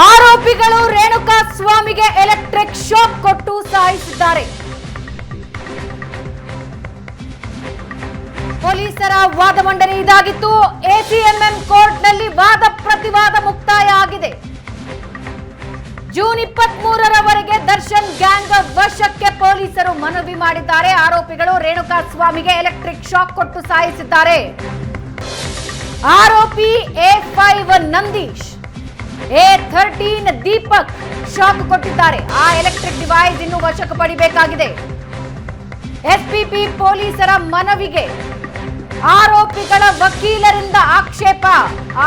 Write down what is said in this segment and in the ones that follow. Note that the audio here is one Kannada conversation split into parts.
ಆರೋಪಿಗಳು ರೇಣುಕಾ ಸ್ವಾಮಿಗೆ ಎಲೆಕ್ಟ್ರಿಕ್ ಶಾಕ್ ಕೊಟ್ಟು ಸಾಯಿಸಿದ್ದಾರೆ. ಪೊಲೀಸರ ವಾದ ಮಂಡನೆ ಇದಾಗಿತ್ತು. ಎಸಿಎಂಎಂ ಕೋರ್ಟ್ನಲ್ಲಿ ವಾದ ಪ್ರತಿವಾದ ಮುಕ್ತಾಯ ಆಗಿದೆ. ಜೂನ್ 23ರವರೆಗೆ ದರ್ಶನ್ ಗ್ಯಾಂಗ್ ವಶಕ್ಕೆ ಪೊಲೀಸರು ಮನವಿ ಮಾಡಿದ್ದಾರೆ. ಆರೋಪಿಗಳು ರೇಣುಕಾ ಸ್ವಾಮಿಗೆ ಎಲೆಕ್ಟ್ರಿಕ್ ಶಾಕ್ ಕೊಟ್ಟು ಸಾಯಿಸಿದ್ದಾರೆ. ಆರೋಪಿ A5 Nandish, A13 Deepak shock ಕೊಟ್ಟಿದ್ದಾರೆ. ಆ ಎಲೆಕ್ಟ್ರಿಕ್ ಡಿವೈಸ್ ಇನ್ನು ವಶಕ್ಕೆ ಪಡಿಬೇಕಾಗಿದೆ. ಎಸ್ಪಿಪಿ ಪೊಲೀಸರ ಮನವಿಗೆ ಆರೋಪಿಗಳ ವಕೀಲರಿಂದ ಆಕ್ಷೇಪ.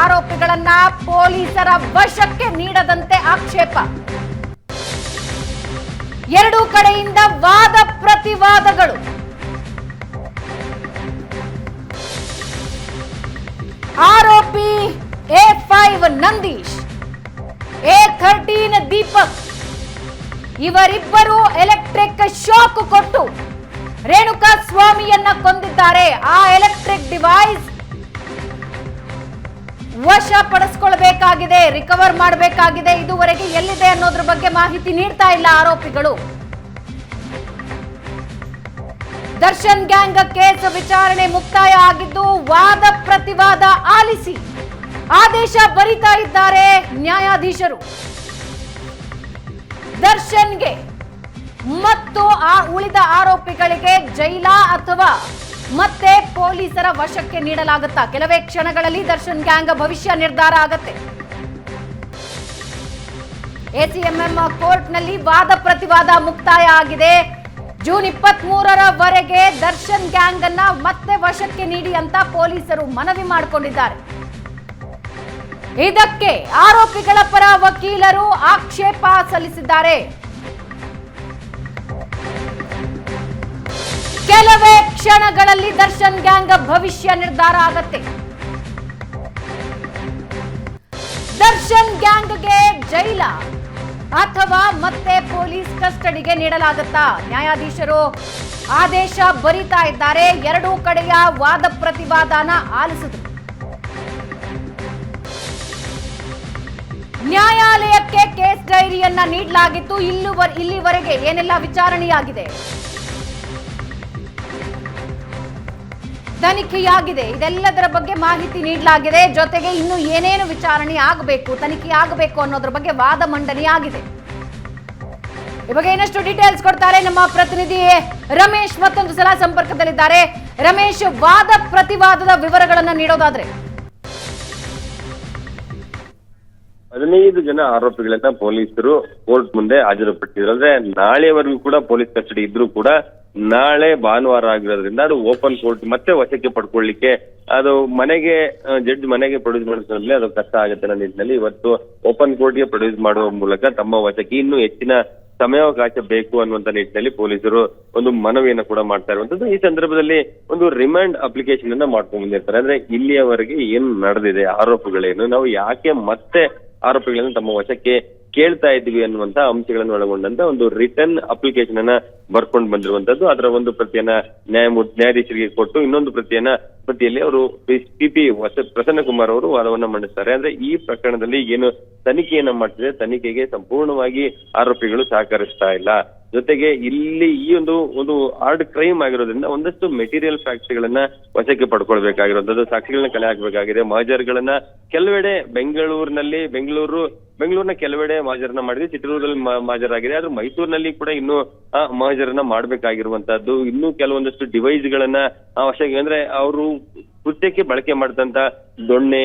ಆರೋಪಿಗಳನ್ನ ಪೊಲೀಸರ ವಶಕ್ಕೆ ನೀಡದಂತೆ ಆಕ್ಷೇಪ. ಎರಡೂ ಕಡೆಯಿಂದ ವಾದ ಪ್ರತಿವಾದಗಳು. ಆರೋಪಿ A5 ನಂದೀಶ್, A13 ದೀಪಕ್ ಇವರಿಬ್ಬರು ಎಲೆಕ್ಟ್ರಿಕ್ ಶಾಕ್ ಕೊಟ್ಟು ರೇಣುಕಾ ಸ್ವಾಮಿಯನ್ನ ಕೊಂದಿದ್ದಾರೆ. ಆ ಎಲೆಕ್ಟ್ರಿಕ್ ಡಿವೈಸ್ ವಶಪಡಿಸಿಕೊಳ್ಳಬೇಕಾಗಿದೆ, ರಿಕವರ್ ಮಾಡಬೇಕಾಗಿದೆ. ಇದುವರೆಗೆ ಎಲ್ಲಿದೆ ಅನ್ನೋದ್ರ ಬಗ್ಗೆ ಮಾಹಿತಿ ನೀಡ್ತಾ ಇಲ್ಲ ಆರೋಪಿಗಳು. ದರ್ಶನ್ ಗ್ಯಾಂಗ್ ಕೇಸ್ ವಿಚಾರಣೆ ಮುಕ್ತಾಯ ಆಗಿದ್ದು ವಾದ ಪ್ರತಿವಾದ ಆಲಿಸಿ ಆದೇಶ ಬರೀತಾ ಇದ್ದಾರೆ ನ್ಯಾಯಾಧೀಶರು. ದರ್ಶನ್ಗೆ ಮತ್ತು ಆ ಉಳಿದ ಆರೋಪಿಗಳಿಗೆ ಜೈಲ ಅಥವಾ ಮತ್ತೆ ಪೊಲೀಸರ ವಶಕ್ಕೆ ನೀಡಲಾಗುತ್ತಾ? ಕೆಲವೇ ಕ್ಷಣಗಳಲ್ಲಿ ದರ್ಶನ್ ಗ್ಯಾಂಗ್ ಭವಿಷ್ಯ ನಿರ್ಧಾರ ಆಗತ್ತೆ. ಎಸಿಎಂಎಂ ಕೋರ್ಟ್ನಲ್ಲಿ ವಾದ ಪ್ರತಿವಾದ ಮುಕ್ತಾಯ ಆಗಿದೆ. ಜೂನ್ 23ರವರೆಗೆ ದರ್ಶನ್ ಗ್ಯಾಂಗ್ ಅನ್ನ ಮತ್ತೆ ವಶಕ್ಕೆ ನೀಡಿ ಅಂತ ಪೊಲೀಸರು ಮನವಿ ಮಾಡಿಕೊಂಡಿದ್ದಾರೆ. ಇದಕ್ಕೆ ಆರೋಪಿಗಳ ಪರ ವಕೀಲರು ಆಕ್ಷೇಪ ಸಲ್ಲಿಸಿದ್ದಾರೆ. ಕೆಲವೇ ಕ್ಷಣಗಳಲ್ಲಿ ದರ್ಶನ್ ಗ್ಯಾಂಗ್ ಭವಿಷ್ಯ ನಿರ್ಧಾರ ಆಗತ್ತೆ. ದರ್ಶನ್ ಗ್ಯಾಂಗ್ಗೆ ಜೈಲ ಅಥವಾ ಮತ್ತೆ ಪೊಲೀಸ್ ಕಸ್ಟಡಿಗೆ ನೀಡಲಾಗುತ್ತಾ? ನ್ಯಾಯಾಧೀಶರು ಆದೇಶ ಬರೀತಾ ಇದ್ದಾರೆ. ಎರಡೂ ಕಡೆಯ ವಾದ ಪ್ರತಿವಾದನ ಆಲಿಸಿದ್ರು. ನ್ಯಾಯಾಲಯಕ್ಕೆ ಕೇಸ್ ಡೈರಿಯನ್ನ ನೀಡಲಾಗಿತ್ತು. ಇಲ್ಲಿವರೆಗೆ ಏನೆಲ್ಲ ವಿಚಾರಣೆಯಾಗಿದೆ, ತನಿಖೆಯಾಗಿದೆ, ಇದೆಲ್ಲದರ ಬಗ್ಗೆ ಮಾಹಿತಿ ನೀಡಲಾಗಿದೆ. ಜೊತೆಗೆ ಇನ್ನು ಏನೇನು ವಿಚಾರಣೆ ಆಗಬೇಕು, ತನಿಖೆ ಆಗಬೇಕು ಅನ್ನೋದ್ರ ಬಗ್ಗೆ ವಾದ ಮಂಡನೆಯಾಗಿದೆ. ಈ ಬಗ್ಗೆ ಇನ್ನಷ್ಟು ಡೀಟೇಲ್ಸ್ ಕೊಡ್ತಾರೆ ನಮ್ಮ ಪ್ರತಿನಿಧಿ ರಮೇಶ್. ಮತ್ತೊಂದು ಸಲ ಸಂಪರ್ಕದಲ್ಲಿದ್ದಾರೆ. ರಮೇಶ್, ವಾದ ಪ್ರತಿವಾದದ ವಿವರಗಳನ್ನ ನೀಡೋದಾದ್ರೆ? 15 ಜನ ಆರೋಪಿಗಳನ್ನ ಪೊಲೀಸರು ಕೋರ್ಟ್ ಮುಂದೆ ಹಾಜರುಪಡಿಸಿದ್ರು. ಅಂದ್ರೆ ನಾಳೆವರೆಗೂ ಕೂಡ ಪೊಲೀಸ್ ಕಸ್ಟಡಿ ಇದ್ರೂ ಕೂಡ ನಾಳೆ ಭಾನುವಾರ ಆಗಿರೋದ್ರಿಂದ ಅದು ಓಪನ್ ಕೋರ್ಟ್ ಮತ್ತೆ ವಶಕ್ಕೆ ಪಡ್ಕೊಳ್ಳಿಕ್ಕೆ ಅದು ಮನೆಗೆ ಜಡ್ಜ್ ಮನೆಗೆ ಪ್ರೊಡ್ಯೂಸ್ ಮಾಡಿದ್ರೆ ಅದು ಕಷ್ಟ ಆಗುತ್ತೆ ಅನ್ನೋ ನಿಟ್ಟಿನಲ್ಲಿ ಇವತ್ತು ಓಪನ್ ಕೋರ್ಟ್ಗೆ ಪ್ರೊಡ್ಯೂಸ್ ಮಾಡುವ ಮೂಲಕ ತಮ್ಮ ವಶಕ್ಕೆ ಇನ್ನೂ ಹೆಚ್ಚಿನ ಸಮಯಾವಕಾಶ ಬೇಕು ಅನ್ನುವಂತ ನಿಟ್ಟಿನಲ್ಲಿ ಪೊಲೀಸರು ಒಂದು ಮನವಿಯನ್ನ ಕೂಡ ಮಾಡ್ತಾ ಇರುವಂತದ್ದು. ಈ ಸಂದರ್ಭದಲ್ಲಿ ಒಂದು ರಿಮಾಂಡ್ ಅಪ್ಲಿಕೇಶನ್ ಅನ್ನ ಮಾಡ್ಕೊಂಡು ಬಂದಿರ್ತಾರೆ. ಅಂದ್ರೆ ಇಲ್ಲಿಯವರೆಗೆ ಏನು ನಡೆದಿದೆ, ಆರೋಪಗಳೇನು, ನಾವು ಯಾಕೆ ಮತ್ತೆ ಆರೋಪಿಗಳನ್ನು ತಮ್ಮ ವಶಕ್ಕೆ ಕೇಳ್ತಾ ಇದ್ವಿ ಅನ್ನುವಂತ ಅಂಶಗಳನ್ನು ಒಳಗೊಂಡಂತ ಒಂದು ರಿಟರ್ನ್ ಅಪ್ಲಿಕೇಶನ್ ಅನ್ನ ಬರ್ಕೊಂಡು ಬಂದಿರುವಂತದ್ದು. ಅದರ ಒಂದು ಪ್ರತಿಯನ್ನ ನ್ಯಾಯಾಧೀಶರಿಗೆ ಕೊಟ್ಟು ಇನ್ನೊಂದು ಪ್ರತಿಯಲ್ಲಿ ಅವರು ಪಿಪಿ ಪ್ರಸನ್ನ ಕುಮಾರ್ ಅವರು ವಾದವನ್ನ ಮಂಡಿಸ್ತಾರೆ. ಅಂದ್ರೆ ಈ ಪ್ರಕರಣದಲ್ಲಿ ಏನು ತನಿಖೆಯನ್ನ ಮಾಡ್ತಿದೆ, ತನಿಖೆಗೆ ಸಂಪೂರ್ಣವಾಗಿ ಆರೋಪಿಗಳು ಸಹಕರಿಸ್ತಾ ಇಲ್ಲ. ಜೊತೆಗೆ ಇಲ್ಲಿ ಈ ಒಂದು ಹಾರ್ಡ್ ಕ್ರೈಮ್ ಆಗಿರೋದ್ರಿಂದ ಒಂದಷ್ಟು ಮೆಟೀರಿಯಲ್ ಫ್ಯಾಕ್ಟ್ಸ್ ಗಳನ್ನ ವಶಕ್ಕೆ ಪಡ್ಕೊಳ್ಬೇಕಾಗಿರುವಂತದ್ದು, ಸಾಕ್ಷಿಗಳನ್ನ ಕಲೆ ಹಾಕಬೇಕಾಗಿದೆ. ಮಹಜರ್ಗಳನ್ನ ಕೆಲವೆಡೆ ಬೆಂಗಳೂರಿನ ಕೆಲವೆಡೆ ಮಹಜರನ್ನ ಮಾಡಿದ್ರೆ, ಚಿತ್ರದುರ್ಗದಲ್ಲಿ ಮಹಜರಾಗಿದೆ. ಆದ್ರೆ ಮೈಸೂರಿನಲ್ಲಿ ಕೂಡ ಇನ್ನೂ ಮಹಜರನ್ನ ಮಾಡ್ಬೇಕಾಗಿರುವಂತದ್ದು. ಇನ್ನೂ ಕೆಲವೊಂದಷ್ಟು ಡಿವೈಸ್ ಗಳನ್ನ ವಶಕ್ಕೆ, ಅಂದ್ರೆ ಅವರು ಕೃತ್ಯಕ್ಕೆ ಬಳಕೆ ಮಾಡಿದಂತ ದೊಣ್ಣೆ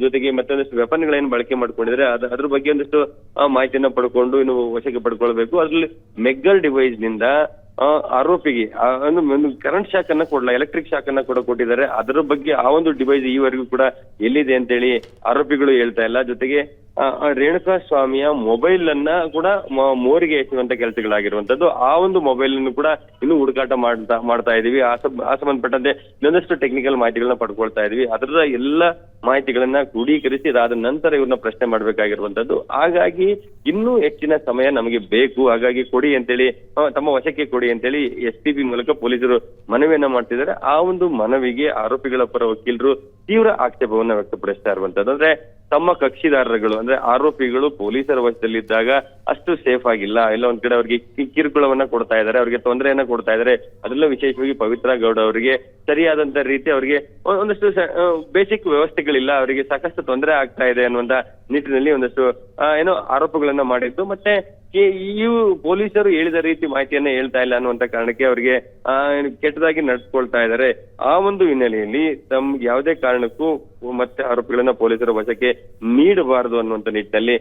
ಜೊತೆಗೆ ಮತ್ತೊಂದಷ್ಟು ವೆಪನ್ ಗಳೇನು ಬಳಕೆ ಮಾಡ್ಕೊಂಡಿದ್ರೆ ಅದ್ರ ಬಗ್ಗೆ ಒಂದಷ್ಟು ಮಾಹಿತಿಯನ್ನ ಪಡ್ಕೊಂಡು ಇನ್ನು ವಶಕ್ಕೆ ಪಡ್ಕೊಳ್ಬೇಕು. ಅದ್ರಲ್ಲಿ ಮೆಗ್ಗಲ್ ಡಿವೈಸ್ ನಿಂದ ಆರೋಪಿಗೆ ಒಂದು ಕರೆಂಟ್ ಶಾಕ್ ಅನ್ನ ಕೊಡಲ್ಲ, ಎಲೆಕ್ಟ್ರಿಕ್ ಶಾಕ್ ಅನ್ನ ಕೂಡ ಕೊಟ್ಟಿದ್ದಾರೆ. ಅದರ ಬಗ್ಗೆ ಆ ಒಂದು ಡಿವೈಸ್ ಈವರೆಗೂ ಕೂಡ ಎಲ್ಲಿದೆ ಅಂತೇಳಿ ಆರೋಪಿಗಳು ಹೇಳ್ತಾ ಇಲ್ಲ. ಜೊತೆಗೆ ರೇಣುಕಾ ಸ್ವಾಮಿಯ ಮೊಬೈಲ್ ಅನ್ನ ಕೂಡ ಮೋರಿಗೆ ಎತ್ತುವಂತ ಕೆಲಸಗಳಾಗಿರುವಂತದ್ದು. ಆ ಒಂದು ಮೊಬೈಲ್ ಅನ್ನು ಕೂಡ ಇನ್ನೂ ಹುಡುಕಾಟ ಮಾಡ್ತಾ ಇದೀವಿ. ಆ ಸಂಬಂಧಪಟ್ಟಂತೆ ಇನ್ನೊಂದಷ್ಟು ಟೆಕ್ನಿಕಲ್ ಮಾಹಿತಿಗಳನ್ನ ಪಡ್ಕೊಳ್ತಾ ಇದೀವಿ. ಅದರ ಎಲ್ಲ ಮಾಹಿತಿಗಳನ್ನ ಕ್ರೋಢೀಕರಿಸಿ ಅದಾದ ನಂತರ ಇವ್ರನ್ನ ಪ್ರಶ್ನೆ ಮಾಡ್ಬೇಕಾಗಿರುವಂತದ್ದು. ಹಾಗಾಗಿ ಇನ್ನೂ ಹೆಚ್ಚಿನ ಸಮಯ ನಮಗೆ ಬೇಕು, ಹಾಗಾಗಿ ಕೊಡಿ ಅಂತೇಳಿ, ತಮ್ಮ ವಶಕ್ಕೆ ಕೊಡಿ ಅಂತೇಳಿ SPP ಮೂಲಕ ಪೊಲೀಸರು ಮನವಿಯನ್ನ ಮಾಡ್ತಿದ್ದಾರೆ. ಆ ಒಂದು ಮನವಿಗೆ ಆರೋಪಿಗಳ ಪರ ವಕೀಲರು ತೀವ್ರ ಆಕ್ಷೇಪವನ್ನ ವ್ಯಕ್ತಪಡಿಸ್ತಾ ಇರುವಂತದ್ದು. ಅಂದ್ರೆ ತಮ್ಮ ಕಕ್ಷಿದಾರರುಗಳು ಅಂದ್ರೆ ಆರೋಪಿಗಳು ಪೊಲೀಸರ ವಶದಲ್ಲಿದ್ದಾಗ ಅಷ್ಟು ಸೇಫ್ ಆಗಿಲ್ಲ, ಎಲ್ಲ ಒಂದ್ ಕಡೆ ಅವ್ರಿಗೆ ಕಿರುಕುಳವನ್ನ ಕೊಡ್ತಾ ಇದ್ದಾರೆ, ಅವ್ರಿಗೆ ತೊಂದರೆಯನ್ನ ಕೊಡ್ತಾ ಇದ್ದಾರೆ. ಅದರಲ್ಲೂ ವಿಶೇಷವಾಗಿ ಪವಿತ್ರ ಗೌಡ ಅವರಿಗೆ ಸರಿಯಾದಂತ ರೀತಿ ಅವರಿಗೆ ಒಂದಷ್ಟು ಬೇಸಿಕ್ ವ್ಯವಸ್ಥೆಗಳಿಲ್ಲ, ಅವರಿಗೆ ಸಾಕಷ್ಟು ತೊಂದರೆ ಆಗ್ತಾ ಇದೆ ಅನ್ನುವಂತ ನಿಟ್ಟಿನಲ್ಲಿ ಒಂದಷ್ಟು ಆರೋಪಗಳನ್ನ ಮಾಡಿದ್ದು. ಮತ್ತೆ ಇವು ಪೊಲೀಸರು ಹೇಳಿದ ರೀತಿ ಮಾಹಿತಿಯನ್ನ ಹೇಳ್ತಾ ಇಲ್ಲ ಅನ್ನುವಂತ ಕಾರಣಕ್ಕೆ ಅವರಿಗೆ ಕೆಟ್ಟದಾಗಿ ನಡ್ಸ್ಕೊಳ್ತಾ ಇದ್ದಾರೆ. ಆ ಒಂದು ಹಿನ್ನೆಲೆಯಲ್ಲಿ ತಮ್ಗೆ ಯಾವುದೇ ಕಾರಣಕ್ಕೂ ಮತ್ತೆ ಆರೋಪಿಗಳನ್ನ ಪೊಲೀಸರ ವಶಕ್ಕೆ ನೀಡಬಾರದು ಅನ್ನುವಂತ ನಿಟ್ಟಿನಲ್ಲಿ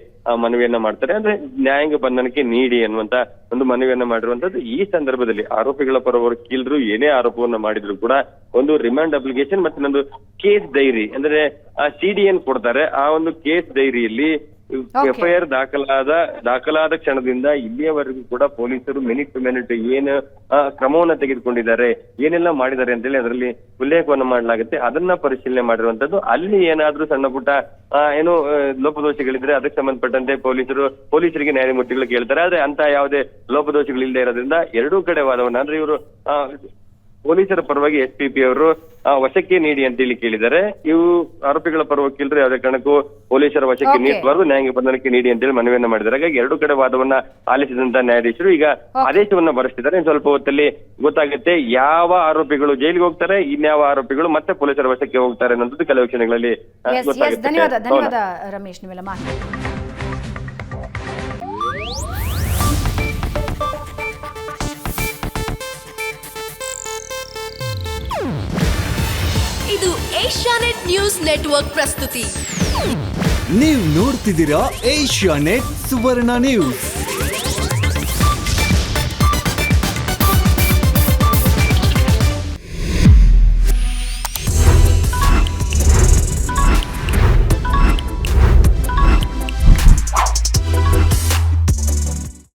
ಮನವಿಯನ್ನ ಮಾಡ್ತಾರೆ. ಅಂದ್ರೆ ನ್ಯಾಯಾಂಗ ಬಂಧನಕ್ಕೆ ನೀಡಿ ಅನ್ನುವಂತ ಒಂದು ಮನವಿಯನ್ನ ಮಾಡಿರುವಂತದ್ದು. ಈ ಸಂದರ್ಭದಲ್ಲಿ ಆರೋಪಿಗಳ ಪರ ವಕೀಲರು ಏನೇ ಆರೋಪವನ್ನ ಮಾಡಿದ್ರು ಕೂಡ ಒಂದು ರಿಮಾಂಡ್ ಅಪ್ಲಿಕೇಶನ್ ಮತ್ತೆ ಒಂದು ಕೇಸ್ ಡೈರಿ ಅಂದ್ರೆ CDN ಕೊಡ್ತಾರೆ. ಆ ಒಂದು ಕೇಸ್ ಡೈರಿಯಲ್ಲಿ FIR ದಾಖಲಾದ ಕ್ಷಣದಿಂದ ಇಲ್ಲಿಯವರೆಗೂ ಕೂಡ ಪೊಲೀಸರು ಮಿನಿಟ್ ಟು ಮಿನಿಟ್ ಏನು ಕ್ರಮವನ್ನ ತೆಗೆದುಕೊಂಡಿದ್ದಾರೆ, ಏನೆಲ್ಲ ಮಾಡಿದ್ದಾರೆ ಅಂತೇಳಿ ಅದರಲ್ಲಿ ಉಲ್ಲೇಖವನ್ನ ಮಾಡಲಾಗುತ್ತೆ. ಅದನ್ನ ಪರಿಶೀಲನೆ ಮಾಡಿರುವಂತದ್ದು. ಅಲ್ಲಿ ಏನಾದ್ರೂ ಸಣ್ಣ ಪುಟ್ಟ ಲೋಪದೋಷಗಳಿದ್ರೆ ಅದಕ್ಕೆ ಸಂಬಂಧಪಟ್ಟಂತೆ ಪೊಲೀಸರಿಗೆ ನ್ಯಾಯಮೂರ್ತಿಗಳು ಕೇಳ್ತಾರೆ. ಆದ್ರೆ ಅಂತ ಯಾವುದೇ ಲೋಪದೋಷಗಳಿಲ್ಲದೆ ಇರೋದ್ರಿಂದ ಎರಡೂ ಕಡೆ ವಾದವನ್ನ ಅಂದ್ರೆ ಇವರು ಪೊಲೀಸರ ಪರವಾಗಿ SPP ಅವರು ವಶಕ್ಕೆ ನೀಡಿ ಅಂತೇಳಿ ಕೇಳಿದ್ದಾರೆ. ಇವು ಆರೋಪಿಗಳ ಪರ ವಕೀಲರು ಯಾವುದೇ ಕಾರಣಕ್ಕೂ ಪೊಲೀಸರ ವಶಕ್ಕೆ ನೀಡಬಾರದು, ನ್ಯಾಯಾಂಗ ಬಂಧನಕ್ಕೆ ನೀಡಿ ಅಂತೇಳಿ ಮನವಿಯನ್ನ ಮಾಡಿದ್ದಾರೆ. ಹಾಗಾಗಿ ಎರಡೂ ಕಡೆ ವಾದವನ್ನ ಆಲಿಸಿದಂತ ನ್ಯಾಯಾಧೀಶರು ಈಗ ಆದೇಶವನ್ನ ಬರೆಸಿದ್ದಾರೆ. ಸ್ವಲ್ಪ ಹೊತ್ತಲ್ಲಿ ಗೊತ್ತಾಗುತ್ತೆ ಯಾವ ಆರೋಪಿಗಳು ಜೈಲಿಗೆ ಹೋಗ್ತಾರೆ, ಇನ್ಯಾವ ಆರೋಪಿಗಳು ಮತ್ತೆ ಪೊಲೀಸರ ವಶಕ್ಕೆ ಹೋಗ್ತಾರೆ ಅನ್ನೋದು ಕೆಲವು ಕ್ಷಣಗಳಲ್ಲಿ ಗೊತ್ತಾಗುತ್ತೆ. ಧನ್ಯವಾದ ರಮೇಶ್, ನೀವೆಲ್ಲ ಮಾಹಿತಿ. ಇದು ಏಷ್ಯಾನೆಟ್ ನ್ಯೂಸ್ ನೆಟ್ವರ್ಕ್ ಪ್ರಸ್ತುತಿ. ನೀವು ನೋಡ್ತಿದ್ದೀರಾ ಏಷ್ಯಾನೆಟ್ ಸುವರ್ಣ ನ್ಯೂಸ್.